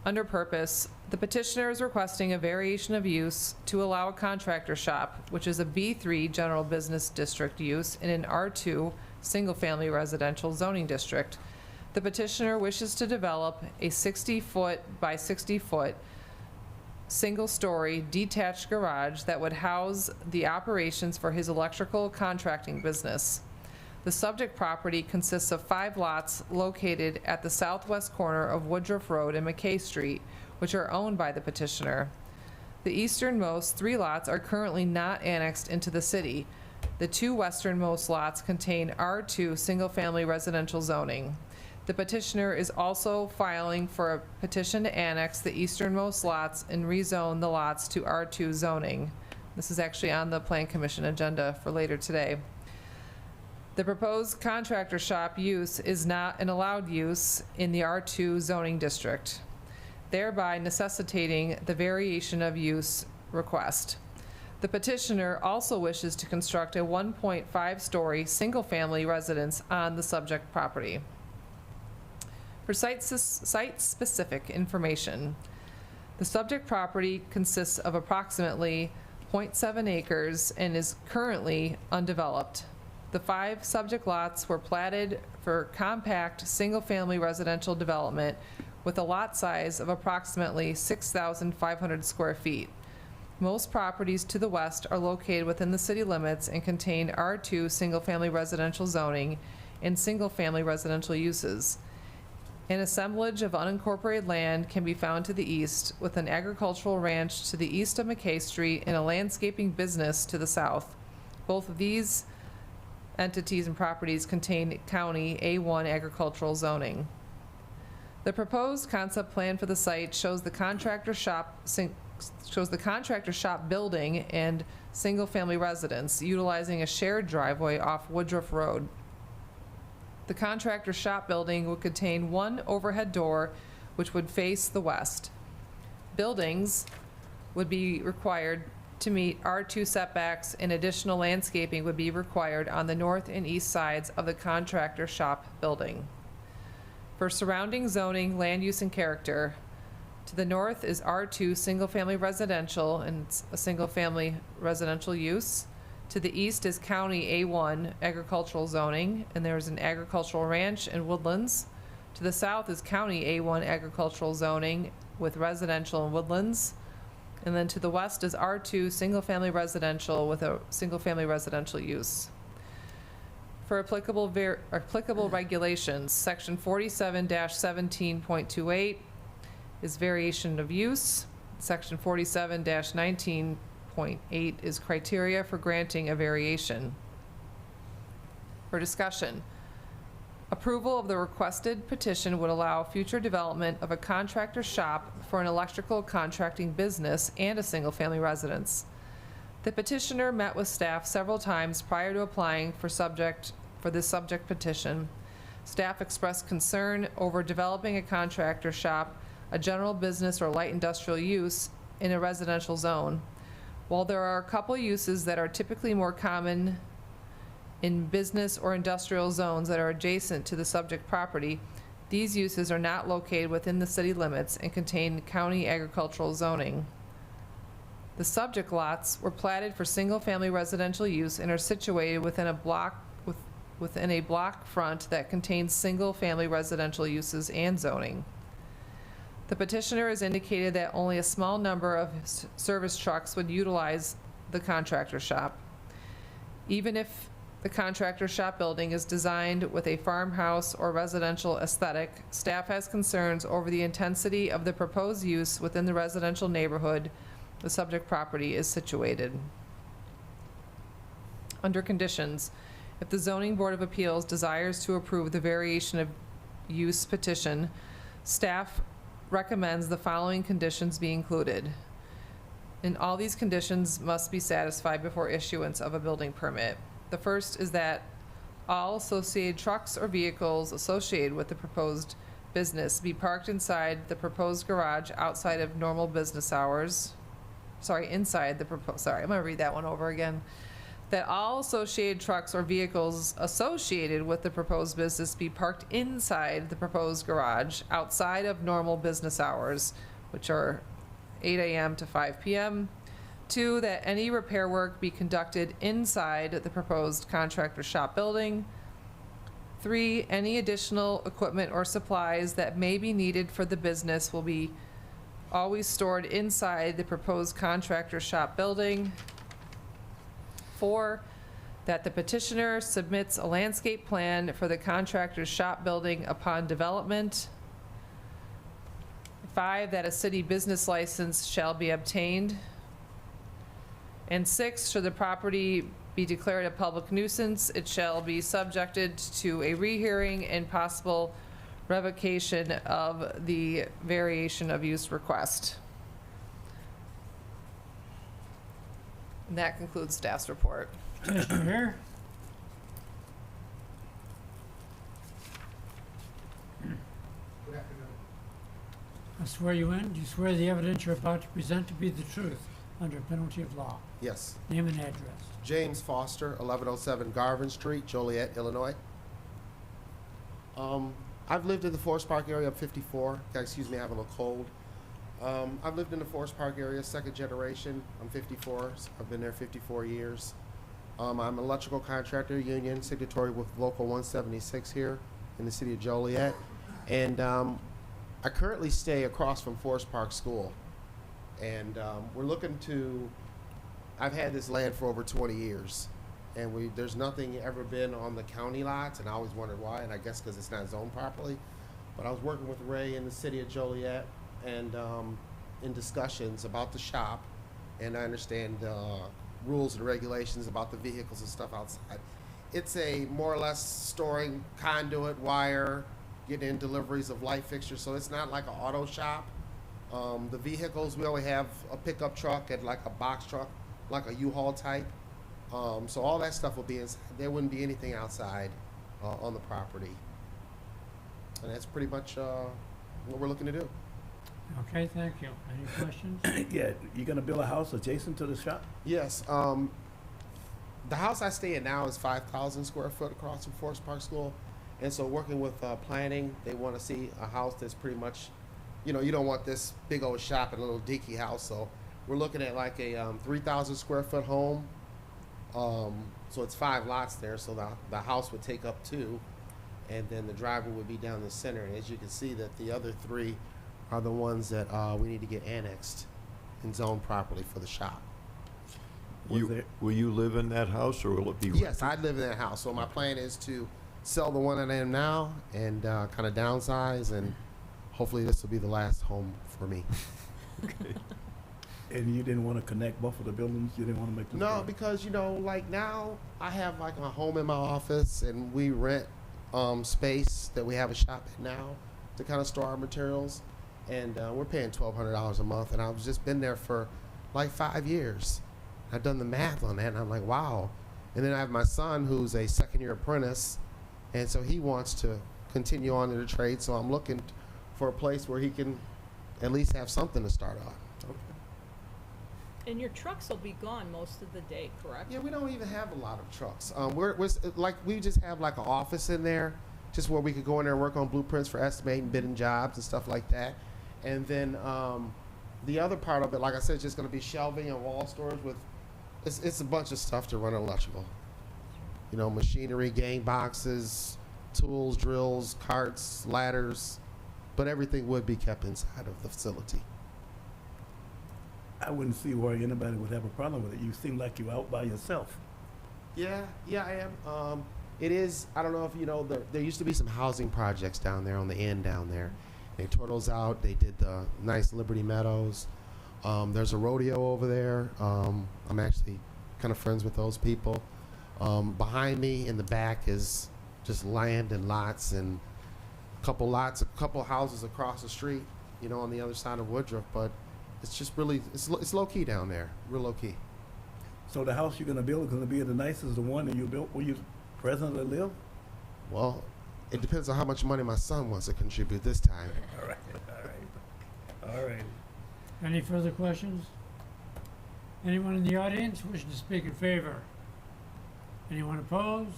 Under purpose, the petitioner is requesting a variation of use to allow a contractor shop, which is a B3 general business district use, in an R2 single-family residential zoning district. The petitioner wishes to develop a 60-foot by 60-foot single-story detached garage that would house the operations for his electrical contracting business. The subject property consists of 5 lots located at the southwest corner of Woodruff Road and McKay Street, which are owned by the petitioner. The easternmost 3 lots are currently not annexed into the city. The 2 westernmost lots contain R2 single-family residential zoning. The petitioner is also filing for a petition to annex the easternmost lots and rezone the lots to R2 zoning. This is actually on the Plan Commission agenda for later today. The proposed contractor shop use is not an allowed use in the R2 zoning district, thereby necessitating the variation of use request. The petitioner also wishes to construct a 1.5-story single-family residence on the subject property. For site-specific information, the subject property consists of approximately 0.7 acres and is currently undeveloped. The 5 subject lots were platted for compact, single-family residential development with a lot size of approximately 6,500 square feet. Most properties to the west are located within the city limits and contain R2 single-family residential zoning and single-family residential uses. An assemblage of unincorporated land can be found to the east, with an agricultural ranch to the east of McKay Street and a landscaping business to the south. Both of these entities and properties contain county A1 agricultural zoning. The proposed concept plan for the site shows the contractor shop building and single-family residence utilizing a shared driveway off Woodruff Road. The contractor shop building would contain one overhead door which would face the west. Buildings would be required to meet R2 setbacks, and additional landscaping would be required on the north and east sides of the contractor shop building. For surrounding zoning, land use, and character, to the north is R2 single-family residential, and it's a single-family residential use. To the east is county A1 agricultural zoning, and there's an agricultural ranch and woodlands. To the south is county A1 agricultural zoning with residential and woodlands. And then to the west is R2 single-family residential with a single-family residential use. For applicable regulations, section 47-17.28 is variation of use. Section 47-19.8 is criteria for granting a variation. For discussion, approval of the requested petition would allow future development of a contractor shop for an electrical contracting business and a single-family residence. The petitioner met with staff several times prior to applying for this subject petition. Staff expressed concern over developing a contractor shop, a general business or light industrial use in a residential zone. While there are a couple uses that are typically more common in business or industrial zones that are adjacent to the subject property, these uses are not located within the city limits and contain county agricultural zoning. The subject lots were platted for single-family residential use and are situated within a block front that contains single-family residential uses and zoning. The petitioner has indicated that only a small number of service trucks would utilize the contractor shop. Even if the contractor shop building is designed with a farmhouse or residential aesthetic, staff has concerns over the intensity of the proposed use within the residential neighborhood the subject property is situated. Under conditions, if the Zoning Board of Appeals desires to approve the variation of use petition, staff recommends the following conditions be included. And all these conditions must be satisfied before issuance of a building permit. The first is that all associated trucks or vehicles associated with the proposed business be parked inside the proposed garage outside of normal business hours. Inside the proposed, I'm gonna read that one over again. That all associated trucks or vehicles associated with the proposed business be parked inside the proposed garage outside of normal business hours, which are 8 a.m. to 5 p.m. 2, that any repair work be conducted inside the proposed contractor shop building. 3, any additional equipment or supplies that may be needed for the business will be always stored inside the proposed contractor shop building. 4, that the petitioner submits a landscape plan for the contractor's shop building upon development. 5, that a city business license shall be obtained. And 6, should the property be declared a public nuisance, it shall be subjected to a rehearing and possible revocation of the variation of use request. And that concludes staff's report. Mr. Mayor? I swear you in. Do you swear the evidence you're about to present to be the truth under penalty of law? Yes. Name and address. James Foster, 1107 Garvin Street, Joliet, Illinois. I've lived in the Forest Park area. I'm 54. Excuse me, I have a little cold. I've lived in the Forest Park area, second generation. I'm 54. So I've been there 54 years. I'm an electrical contractor union, signatory with Local 176 here in the city of Joliet. And I currently stay across from Forest Park School. And we're looking to, I've had this land for over 20 years. And there's nothing ever been on the county lots, and I always wondered why, and I guess because it's not zoned properly. But I was working with Ray in the city of Joliet and in discussions about the shop, and I understand rules and regulations about the vehicles and stuff outside. It's a more or less storing conduit, wire, getting in deliveries of light fixtures, so it's not like an auto shop. The vehicles, we only have a pickup truck and like a box truck, like a U-Haul type. So all that stuff will be inside. There wouldn't be anything outside on the property. And that's pretty much what we're looking to do. Okay, thank you. Any questions? Yeah, you're gonna build a house adjacent to the shop? Yes. The house I stay in now is 5,000 square foot across from Forest Park School. And so working with planning, they want to see a house that's pretty much, you know, you don't want this big old shop and a little dinky house. So we're looking at like a 3,000 square foot home. So it's 5 lots there, so the house would take up 2, and then the driveway would be down the center. And as you can see, that the other 3 are the ones that we need to get annexed and zoned properly for the shop. Will you live in that house, or will it be? Yes, I live in that house. So my plan is to sell the one that I am now and kind of downsize, and hopefully this will be the last home for me. Okay. And you didn't want to connect both of the buildings? You didn't want to make them? No, because, you know, like now I have like a home in my office, and we rent space that we have a shop at now to kind of store our materials. And we're paying $1,200 a month, and I've just been there for like 5 years. I've done the math on that, and I'm like, wow. And then I have my son who's a second-year apprentice, and so he wants to continue on in the trade, so I'm looking for a place where he can at least have something to start on. And your trucks will be gone most of the day, correct? Yeah, we don't even have a lot of trucks. We're like, we just have like an office in there, just where we could go in there and work on blueprints for estimating, bidding jobs and stuff like that. And then the other part of it, like I said, is just going to be shelving and wall storage with, it's a bunch of stuff to run electrical. You know, machinery, gang boxes, tools, drills, carts, ladders, but everything would be kept inside of the facility. I wouldn't see why anybody would have a problem with it. You seem like you're out by yourself. Yeah, I am. It is, I don't know if you know, there used to be some housing projects down there on the end down there. They tore those out. They did the nice Liberty Meadows. There's a rodeo over there. I'm actually kind of friends with those people. Behind me in the back is just land and lots, and a couple houses across the street, you know, on the other side of Woodruff. But it's just really, it's low key down there, real low key. So the house you're gonna build is gonna be the nicest, the one that you built where you presently live? Well, it depends on how much money my son wants to contribute this time. All right. Any further questions? Anyone in the audience wishing to speak in favor? Anyone opposed?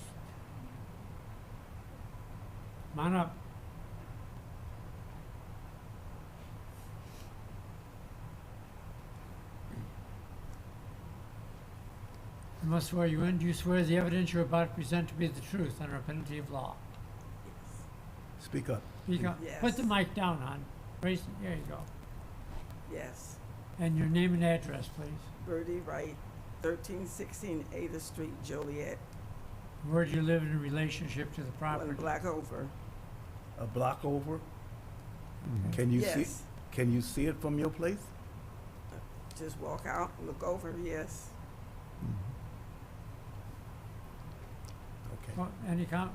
Come on up. I must swear you in. Do you swear the evidence you're about to present to be the truth under a penalty of law? Speak up. Speak up. Yes. Put the mic down, hon. Raise, there you go. Yes. And your name and address, please. Birdie Wright, 1316 Ada Street, Joliet. Where do you live in relationship to the property? 1 block over. A block over? Mhm. Can you see? Yes. Can you see it from your place? Just walk out, look over, yes. Okay. Well,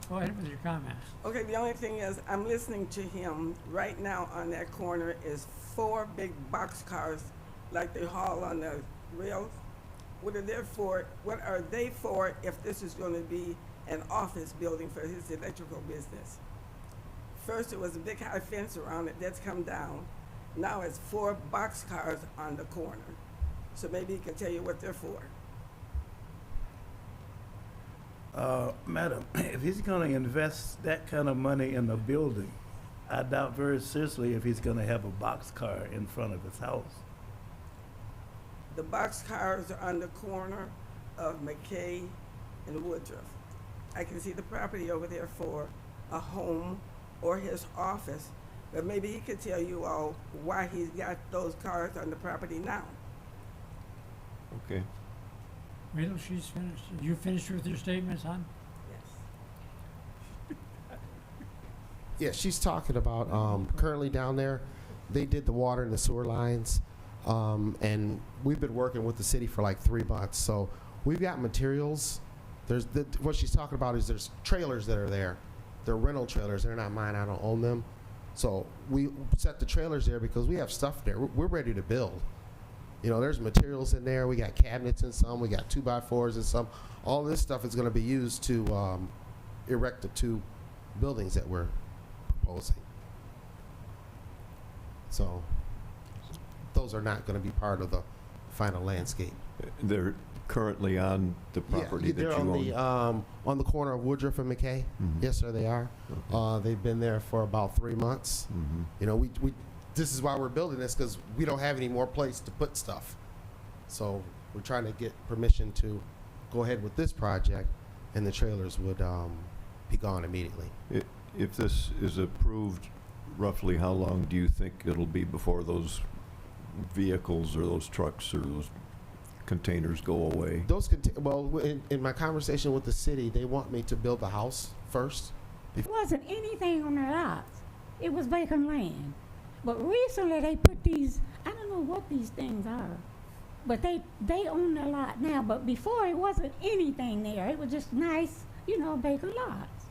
go ahead with your comments. Okay, the only thing is, I'm listening to him. Right now on that corner is 4 big box cars like they haul on the rails. What are they for if this is gonna be an office building for his electrical business? First, it was a big high fence around it, that's come down. Now it's 4 boxcars on the corner. So maybe he can tell you what they're for. Madam, if he's gonna invest that kind of money in a building, I doubt very seriously if he's gonna have a boxcar in front of his house. The boxcars are on the corner of McKay and Woodruff. I can see the property over there for a home or his office, but maybe he could tell you all why he's got those cars on the property now. Okay. Wait till she's finished. You finished with your statements, hon? Yes. Yeah, she's talking about currently down there, they did the water and the sewer lines, and we've been working with the city for like 3 months. So we've got materials. What she's talking about is there's trailers that are there. They're rental trailers. They're not mine. I don't own them. So we set the trailers there because we have stuff there. We're ready to build. You know, there's materials in there. We got cabinets in some. We got 2x4s in some. All this stuff is going to be used to erect the 2 buildings that we're proposing. So those are not going to be part of the final landscape. They're currently on the property that you own? They're on the corner of Woodruff and McKay. Yes, sir, they are. Okay. They've been there for about 3 months. You know, we this is why we're building this, because we don't have any more place to put stuff. So we're trying to get permission to go ahead with this project, and the trailers would be gone immediately. If this is approved, roughly how long do you think it'll be before those vehicles or those trucks or those containers go away? Well, in my conversation with the city, they want me to build the house first. There wasn't anything on their lots. It was vacant land. But recently they put these, I don't know what these things are, but they own the lot now. But before it wasn't anything there. It was just nice, you know, vacant lots.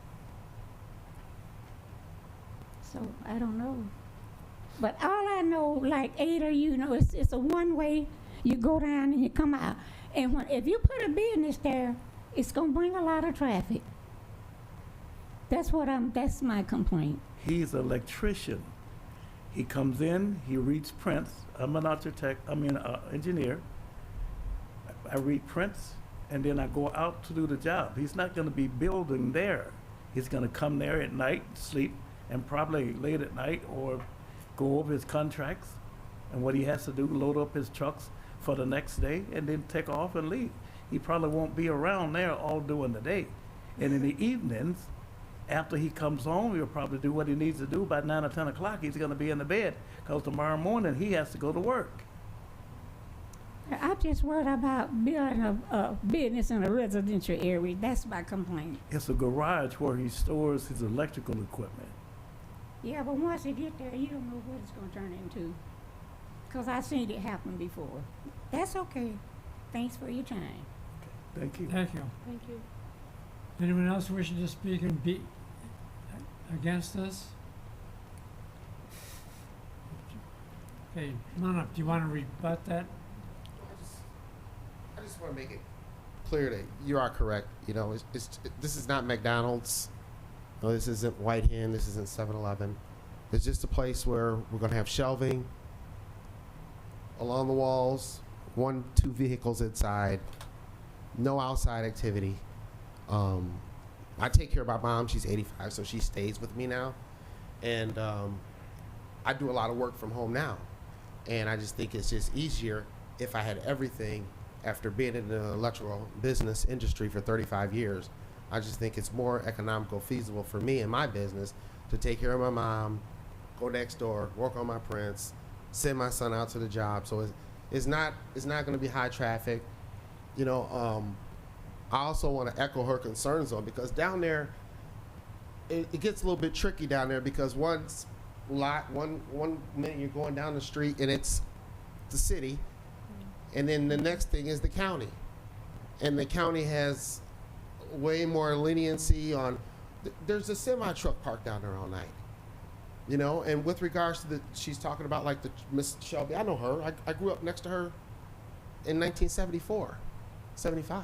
So I don't know. But all I know, like Ada, you know, it's a one-way. You go down and you come out. And if you put a business there, it's gonna bring a lot of traffic. That's my complaint. He's an electrician. He comes in, he reads prints. I'm an engineer. I read prints, and then I go out to do the job. He's not gonna be building there. He's gonna come there at night, sleep, and probably late at night, or go over his contracts and what he has to do, load up his trucks for the next day, and then take off and leave. He probably won't be around there all during the day. And in the evenings, after he comes home, he'll probably do what he needs to do. By 9 or 10 o'clock, he's going to be in the bed, because tomorrow morning he has to go to work. I'm just worried about building a business in a residential area. That's my complaint. It's a garage where he stores his electrical equipment. Yeah, but once you get there, you don't know what it's going to turn into. Because I've seen it happen before. That's okay. Thanks for your time. Thank you. Thank you. Thank you. Anyone else wishing to speak and be against this? Okay, come on up. Do you want to rebut that? I just want to make it clear that you are correct. You know, this is not McDonald's. No, this isn't White Hen. This isn't 7-Eleven. It's just a place where we're going to have shelving along the walls, 1-2 vehicles inside, no outside activity. I take care of my mom. She's 85, so she stays with me now. And I do a lot of work from home now. And I just think it's just easier if I had everything after being in the electrical business industry for 35 years. I just think it's more economical, feasible for me and my business to take care of my mom, go next door, work on my prints, send my son out to the job. So it's not going to be high traffic. You know, I also want to echo her concerns on, because down there, it gets a little bit tricky down there, because one minute you're going down the street and it's the city, and then the next thing is the county. And the county has way more leniency on, there's a semi-truck parked down there all night. You know, and with regards to she's talking about like the Miss Shelby, I know her. I grew up next to her in 1974, 75.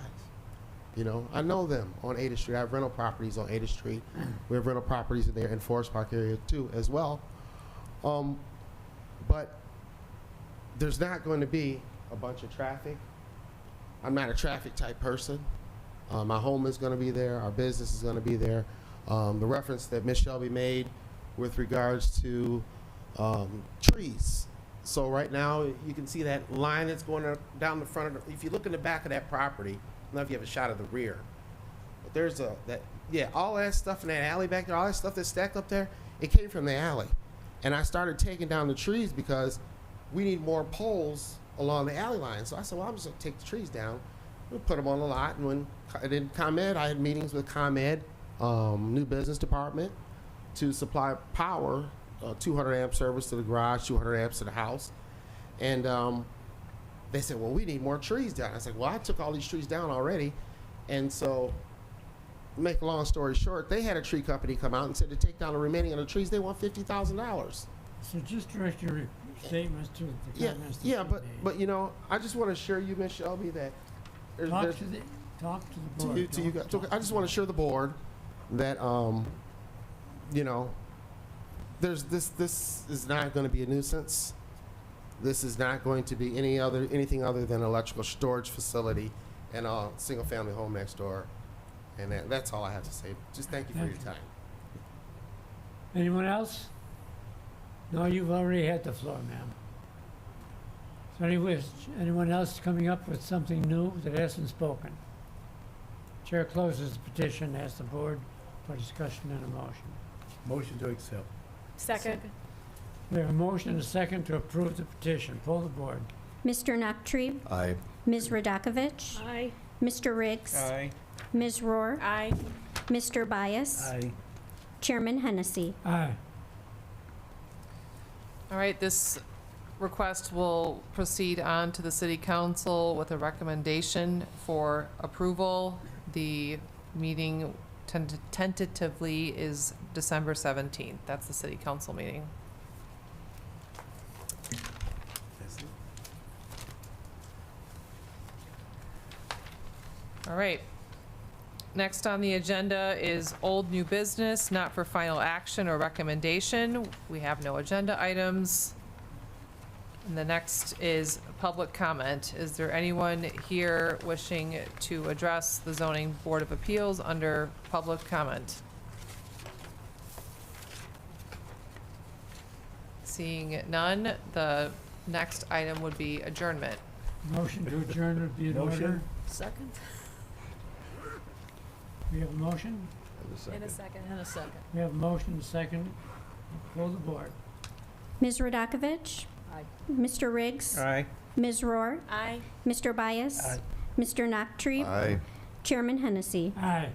You know, I know them on 8th Street. I have rental properties on 8th Street. We have rental properties there in Forest Park area too, as well. But there's not going to be a bunch of traffic. I'm not a traffic type person. My home is going to be there. Our business is going to be there. The reference that Ms. Shelby made with regards to trees. So right now, you can see that line that's going down the front of if you look in the back of that property, I don't know if you have a shot of the rear, but there's all that stuff in that alley back there, all that stuff that's stacked up there, it came from the alley. And I started taking down the trees because we need more poles along the alley line. So I said, well, I'm just going to take the trees down. We'll put them on the lot. And then ComEd, I had meetings with ComEd, new business department, to supply power, 200 amp service to the garage, 200 amps to the house. And they said, well, we need more trees down. I said, well, I took all these trees down already. And so, make a long story short, they had a tree company come out and said to take down the remaining of the trees, they want $50,000. So just direct your statements to the comments. that Yeah, you made. but you know, I just want to assure you, Ms. Shelby, that Talk to the board. to you guys. I just want to assure the board that you know, this is not going to be a nuisance. This is not going to be anything other than an electrical storage facility and a single family home next door. And that's all I have to say. Just thank you for your time. Anyone else? No, you've already had the floor, ma'am. So anyone else coming up with something new that hasn't spoken? Chair closes the petition, asks the board for discussion and a motion. Motion to accept. Second. We have a motion and a second to approve the petition. Pull the board. Mr. Nachtrieb? Aye. Ms. Radakovich? Aye. Mr. Riggs? Aye. Ms. Rohr? Aye. Mr. Bias? Aye. Chairman Hennessy. Aye. All right, this request will proceed on to the city council with a recommendation for approval. The meeting tentatively is December 17th. That's the city council meeting. All right. Next on the agenda is old new business, not for final action or recommendation. We have no agenda items. And the next is public comment. Is there anyone here wishing to address the Zoning Board of Appeals under public comment? Seeing none, the next item would be adjournment. Motion to adjourn would be in order. Motion. Second. We have a motion? And a second. And a second. We have a motion and a second. Pull the board. Ms. Radakovich? Aye. Mr. Riggs? Aye. Ms. Rohr? Aye. Mr. Bias? Aye. Mr. Nachtrieb? Aye. Chairman Hennessy. Aye.